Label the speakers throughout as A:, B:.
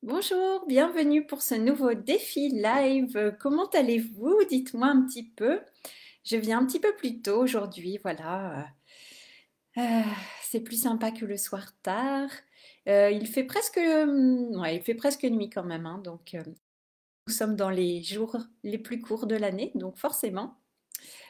A: Bonjour, bienvenue pour ce nouveau défi live. Comment allez-vous? Dites-moi un petit peu. Je viens un petit peu plus tôt aujourd'hui, voilà. Euh, c'est plus sympa que le soir tard. Il fait presque, ouais, il fait presque nuit quand même, hein, donc nous sommes dans les jours les plus courts de l'année, donc forcément,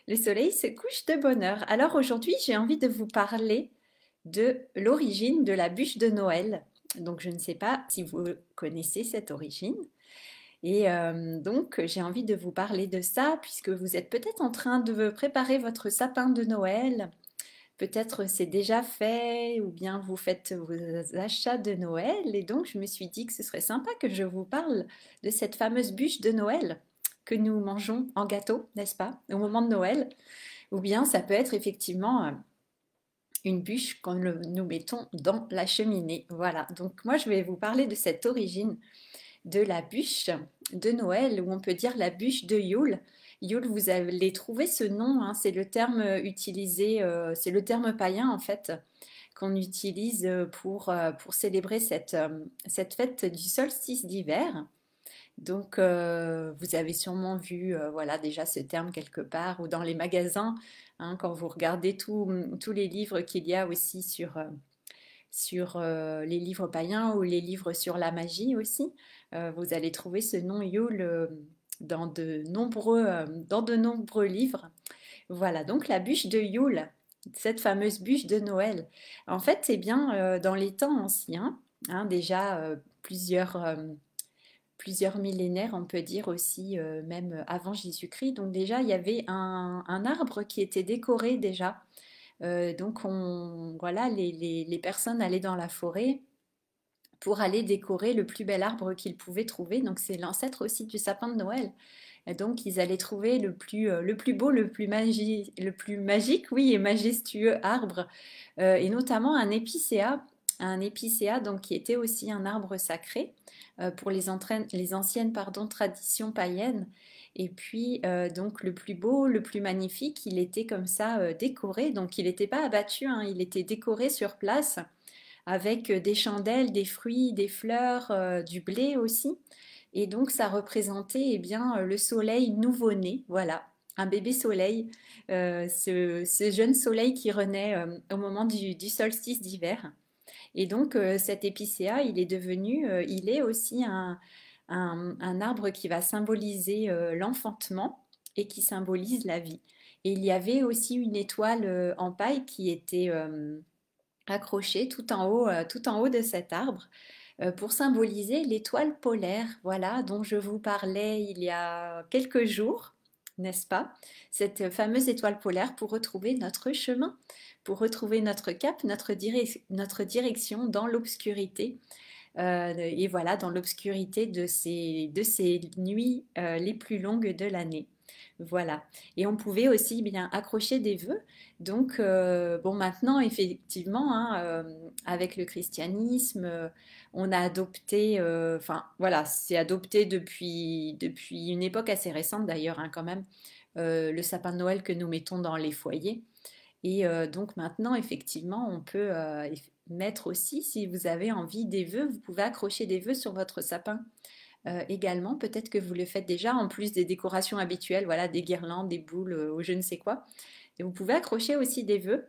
A: le soleil se couche de bonne heure. Alors aujourd'hui, j'ai envie de vous parler de l'origine de la bûche de Noël. Donc je ne sais pas si vous connaissez cette origine. Et donc, j'ai envie de vous parler de ça, puisque vous êtes peut-être en train de préparer votre sapin de Noël. Peut-être c'est déjà fait, ou bien vous faites vos achats de Noël. Et donc, je me suis dit que ce serait sympa que je vous parle de cette fameuse bûche de Noël que nous mangeons en gâteau, n'est-ce pas, au moment de Noël. Ou bien ça peut être effectivement une bûche nous mettons dans la cheminée. Voilà, donc moi je vais vous parler de cette origine de la bûche de Noël, ou on peut dire la bûche de Yule. Yule, vous allez trouver ce nom, hein, c'est le terme utilisé, c'est le terme païen en fait, qu'on utilise pour célébrer cette fête du solstice d'hiver. Donc, vous avez sûrement vu voilà, déjà ce terme quelque part ou dans les magasins, hein, quand vous regardez tous les livres qu'il y a aussi sur les livres païens ou les livres sur la magie aussi. Vous allez trouver ce nom Yule dans de nombreux livres. Voilà, donc la bûche de Yule, cette fameuse bûche de Noël. En fait, eh bien, dans les temps anciens, hein, déjà plusieurs millénaires, on peut dire aussi, même avant Jésus-Christ. Donc déjà, il y avait un arbre qui était décoré déjà. Donc voilà, les personnes allaient dans la forêt pour aller décorer le plus bel arbre qu'ils pouvaient trouver. Donc c'est l'ancêtre aussi du sapin de Noël. Et donc ils allaient trouver le plus beau, le plus magique, oui, et majestueux arbre, et notamment un épicéa donc qui était aussi un arbre sacré pour les anciennes pardon, traditions païennes. Et puis donc le plus beau, le plus magnifique, il était comme ça décoré. Donc il n'était pas abattu, hein, il était décoré sur place avec des chandelles, des fruits, des fleurs, du blé aussi. Et donc ça représentait eh bien, le soleil nouveau-né, voilà, un bébé soleil, ce jeune soleil qui renaît au moment du solstice d'hiver. Et donc cet épicéa, il est aussi un arbre qui va symboliser l'enfantement et qui symbolise la vie. Et il y avait aussi une étoile en paille qui était accrochée tout en haut de cet arbre pour symboliser l'étoile polaire, voilà, dont je vous parlais il y a quelques jours, n'est-ce pas? Cette fameuse étoile polaire pour retrouver notre chemin, pour retrouver notre cap, notre direction dans l'obscurité. Et voilà, dans l'obscurité de ces nuits les plus longues de l'année. Voilà. Et on pouvait aussi bien accrocher des vœux. Donc, bon, maintenant, effectivement, hein, avec le christianisme, on a adopté, enfin, voilà, c'est adopté depuis une époque assez récente d'ailleurs, hein, quand même, le sapin de Noël que nous mettons dans les foyers. Et donc maintenant, effectivement, on peut mettre aussi, si vous avez envie, des vœux. Vous pouvez accrocher des vœux sur votre sapin également. Peut-être que vous le faites déjà, en plus des décorations habituelles, voilà, des guirlandes, des boules ou je ne sais quoi. Et vous pouvez accrocher aussi des vœux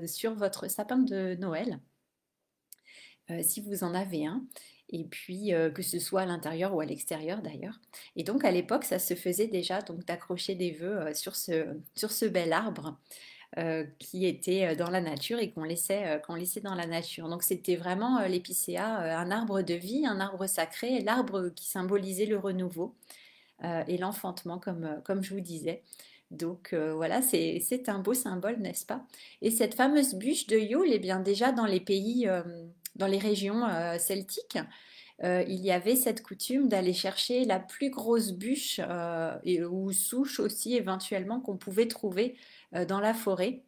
A: sur votre sapin de Noël, si vous en avez un. Et puis, que ce soit à l'intérieur ou à l'extérieur d'ailleurs. Et donc, à l'époque, ça se faisait déjà, donc d'accrocher des vœux sur ce bel arbre qui était dans la nature et qu'on laissait dans la nature. Donc c'était vraiment l'épicéa, un arbre de vie, un arbre sacré, l'arbre qui symbolisait le renouveau et l'enfantement, comme je vous disais. Donc voilà, c'est un beau symbole, n'est-ce pas? Et cette fameuse bûche de Yule, eh bien déjà dans les pays, dans les régions celtiques, il y avait cette coutume d'aller chercher la plus grosse bûche ou souche aussi éventuellement qu'on pouvait trouver dans la forêt.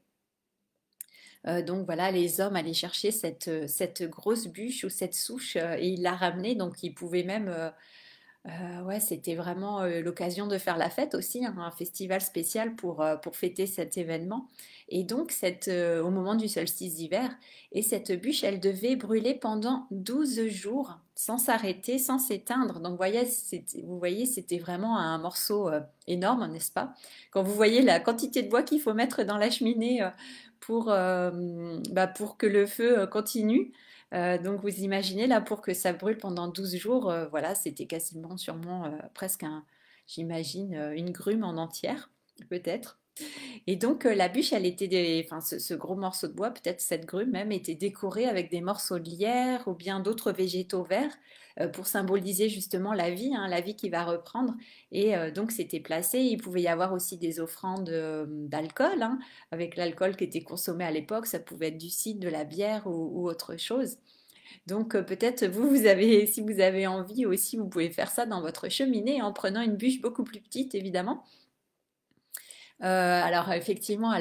A: Donc voilà, les hommes allaient chercher cette grosse bûche ou cette souche et ils la ramenaient. Donc ils pouvaient même Ouais, c'était vraiment l'occasion de faire la fête aussi, hein, un festival spécial pour fêter cet événement. Et donc, au moment du solstice d'hiver, et cette bûche, elle devait brûler pendant 12 jours sans s'arrêter, sans s'éteindre. Donc, vous voyez, c'était vraiment un morceau énorme, n'est-ce pas? Quand vous voyez la quantité de bois qu'il faut mettre dans la cheminée pour que le feu continue. Donc vous imaginez là pour que ça brûle pendant 12 jours, voilà, c'était quasiment sûrement presque j'imagine, une grume en entière, peut-être. Et donc la bûche, enfin ce gros morceau de bois, peut-être cette grume même, était décorée avec des morceaux de lierre ou bien d'autres végétaux verts pour symboliser justement la vie qui va reprendre. Et donc c'était placé. Il pouvait y avoir aussi des offrandes d'alcool, hein, avec l'alcool qui était consommé à l'époque. Ça pouvait être du cidre, de la bière ou autre chose. Donc peut-être si vous avez envie aussi, vous pouvez faire ça dans votre cheminée en prenant une bûche beaucoup plus petite, évidemment. Alors effectivement,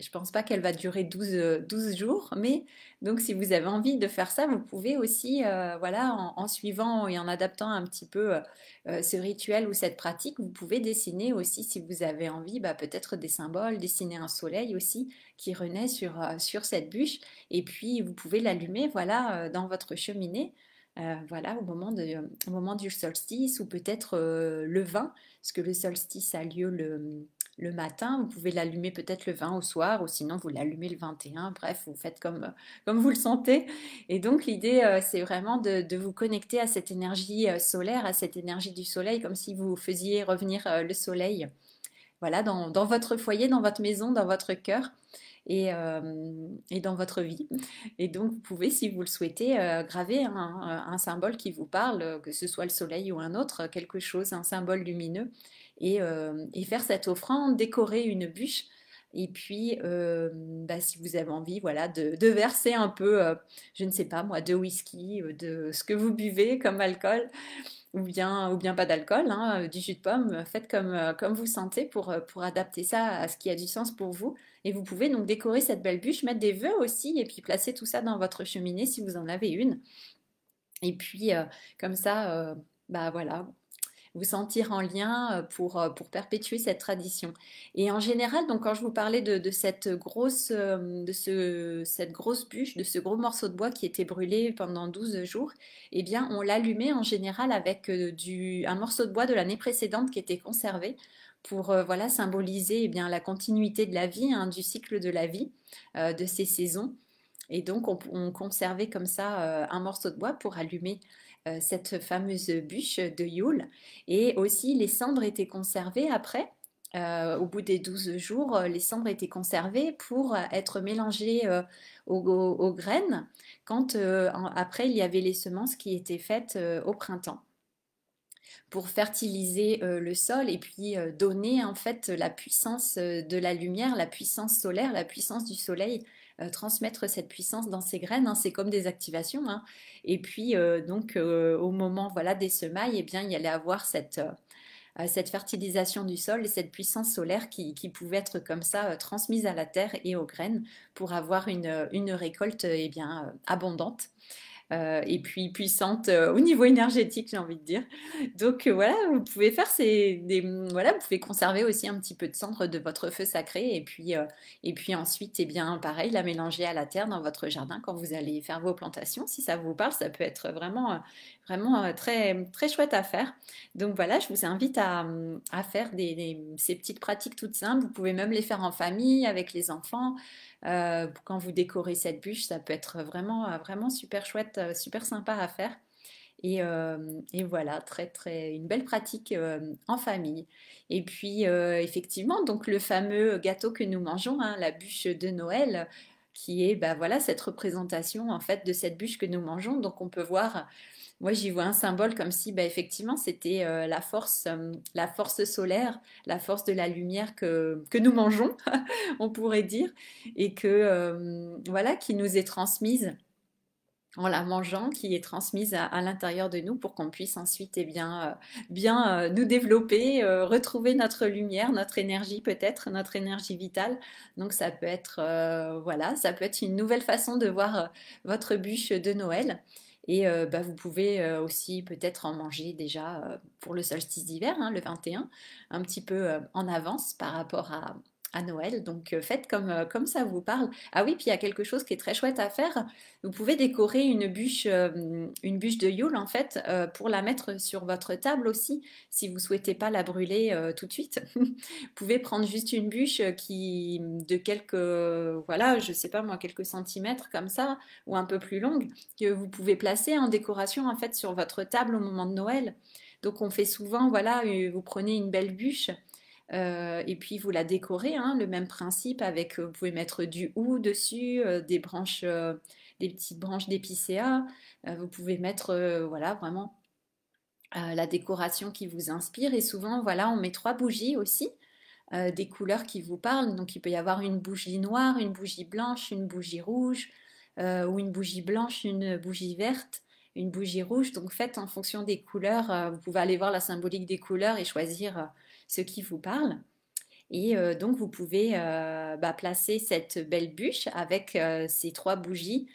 A: je pense pas qu'elle va durer 12 jours, mais donc si vous avez envie de faire ça, vous pouvez aussi, voilà, en suivant et en adaptant un petit peu ce rituel ou cette pratique, vous pouvez dessiner aussi, si vous avez envie, bah, peut-être des symboles, dessiner un soleil aussi qui renaît sur cette bûche, et puis vous pouvez l'allumer, voilà, dans votre cheminée. Voilà, au moment du solstice ou peut-être le 20, parce que le solstice a lieu le matin. Vous pouvez l'allumer peut-être le 20 au soir ou sinon vous l'allumez le 21. Bref, vous faites comme vous le sentez. Et donc l'idée, c'est vraiment de vous connecter à cette énergie solaire, à cette énergie du soleil, comme si vous faisiez revenir le soleil, voilà, dans votre foyer, dans votre maison, dans votre cœur. Et dans votre vie. Et donc, vous pouvez, si vous le souhaitez, graver un symbole qui vous parle, que ce soit le soleil ou un autre, quelque chose, un symbole lumineux, et faire cette offrande, décorer une bûche. Et puis, bah, si vous avez envie, voilà, de verser un peu, je ne sais pas moi, de whisky, de ce que vous buvez comme alcool, ou bien pas d'alcool, hein, du jus de pomme, faites comme vous sentez pour adapter ça à ce qui a du sens pour vous. Et vous pouvez donc décorer cette belle bûche, mettre des vœux aussi, et puis placer tout ça dans votre cheminée si vous en avez une. Et puis, comme ça, bah voilà, vous sentir en lien pour perpétuer cette tradition. Et en général, donc quand je vous parlais de cette cette grosse bûche, de ce gros morceau de bois qui était brûlé pendant 12 jours, eh bien, on l'allumait en général avec un morceau de bois de l'année précédente qui était conservé pour voilà, symboliser eh bien, la continuité de la vie, hein, du cycle de la vie, de ces saisons. Et donc, on conservait comme ça un morceau de bois pour allumer cette fameuse bûche de Yule. Et aussi, les cendres étaient conservées après. Au bout des 12 jours, les cendres étaient conservées pour être mélangées aux graines quand après il y avait les semences qui étaient faites au printemps pour fertiliser le sol et puis donner en fait la puissance de la lumière, la puissance solaire, la puissance du soleil, transmettre cette puissance dans ces graines, hein, c'est comme des activations, hein. Et puis au moment voilà des semailles, eh bien il y allait avoir cette fertilisation du sol et cette puissance solaire qui pouvait être comme ça transmise à la terre et aux graines pour avoir une récolte eh bien abondante et puis puissante au niveau énergétique, j'ai envie de dire. Donc voilà, vous pouvez faire voilà, vous pouvez conserver aussi un petit peu de cendre de votre feu sacré et puis ensuite, eh bien, pareil, la mélanger à la terre dans votre jardin quand vous allez faire vos plantations. Si ça vous parle, ça peut être vraiment très, très chouette à faire. Donc voilà, je vous invite à faire ces petites pratiques toutes simples. Vous pouvez même les faire en famille, avec les enfants. Quand vous décorez cette bûche, ça peut être vraiment super chouette, super sympa à faire. Et voilà, une belle pratique en famille. Et puis, effectivement, donc le fameux gâteau que nous mangeons, hein, la bûche de Noël, qui est, bah, voilà, cette représentation en fait de cette bûche que nous mangeons. Donc, on peut voir, moi, j'y vois un symbole comme si, bah, effectivement, c'était la force solaire, la force de la lumière que nous mangeons, on pourrait dire, et que, voilà, qui nous est transmise en la mangeant, qui est transmise à l'intérieur de nous pour qu'on puisse ensuite eh bien nous développer, retrouver notre lumière, notre énergie peut-être, notre énergie vitale. Donc ça peut être voilà, ça peut être une nouvelle façon de voir votre bûche de Noël. Et bah, vous pouvez aussi peut-être en manger déjà pour le solstice d'hiver, hein, le 21, un petit peu en avance par rapport à Noël. Donc faites comme ça vous parle. Ah oui, puis il y a quelque chose qui est très chouette à faire. Vous pouvez décorer une bûche de Yule en fait pour la mettre sur votre table aussi, si vous souhaitez pas la brûler tout de suite. Vous pouvez prendre juste une bûche qui de quelques, voilà, je sais pas moi, quelques centimètres comme ça, ou un peu plus longue que vous pouvez placer en décoration en fait sur votre table au moment de Noël. Donc on fait souvent, voilà, vous prenez une belle bûche et puis vous la décorez, hein, le même principe avec, vous pouvez mettre du hou dessus, des branches, des petites branches d'épicéa. Vous pouvez mettre, voilà, vraiment la décoration qui vous inspire. Et souvent, voilà, on met trois bougies aussi, des couleurs qui vous parlent. Donc il peut y avoir une bougie noire, une bougie blanche, une bougie rouge, ou une bougie blanche, une bougie verte, une bougie rouge. Donc faites en fonction des couleurs. Vous pouvez aller voir la symbolique des couleurs et choisir ce qui vous parle. Et donc vous pouvez bah, placer cette belle bûche avec ces trois bougies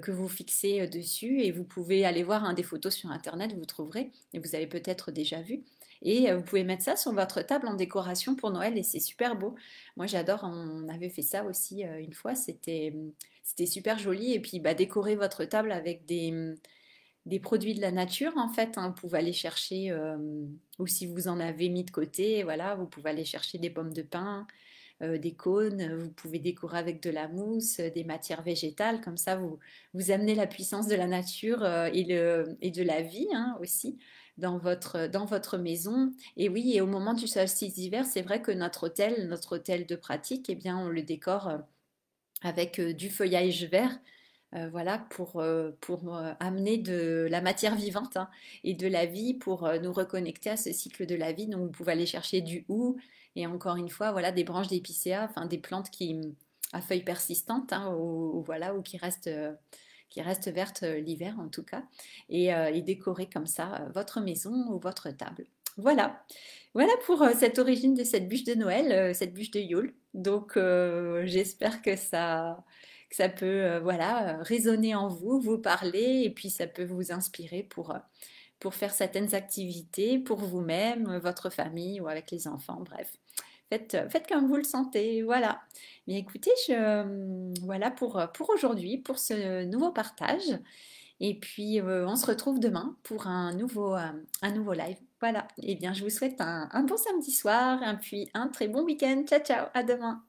A: que vous fixez dessus et vous pouvez aller voir des photos sur internet, vous trouverez et vous avez peut-être déjà vu. Et vous pouvez mettre ça sur votre table en décoration pour Noël et c'est super beau. Moi j'adore, on avait fait ça aussi une fois, c'était super joli et puis bah, décorer votre table avec des produits de la nature en fait, hein. Vous pouvez aller chercher, ou si vous en avez mis de côté, voilà, vous pouvez aller chercher des pommes de pin, des cônes, vous pouvez décorer avec de la mousse, des matières végétales, comme ça vous amenez la puissance de la nature et de la vie hein, aussi dans votre maison. Et oui, et au moment du solstice d'hiver, c'est vrai que notre hôtel de pratique, eh bien, on le décore avec du feuillage vert voilà, pour amener de la matière vivante hein, et de la vie pour nous reconnecter à ce cycle de la vie. Donc, vous pouvez aller chercher du hou et encore une fois, voilà, des branches d'épicéa, enfin des plantes qui à feuilles persistantes, hein, ou voilà, ou qui restent vertes l'hiver en tout cas, et décorer comme ça votre maison ou votre table. Voilà, voilà pour cette origine de cette bûche de Noël, cette bûche de Yule. Donc, j'espère que ça peut voilà, résonner en vous, vous parler, et puis ça peut vous inspirer pour faire certaines activités pour vous-même, votre famille ou avec les enfants, bref. Faites comme vous le sentez, voilà. Mais écoutez, voilà pour aujourd'hui, pour ce nouveau partage. Et puis, on se retrouve demain pour un nouveau live. Voilà. Eh bien, je vous souhaite un bon samedi soir et puis un très bon week-end. Ciao, ciao, à demain.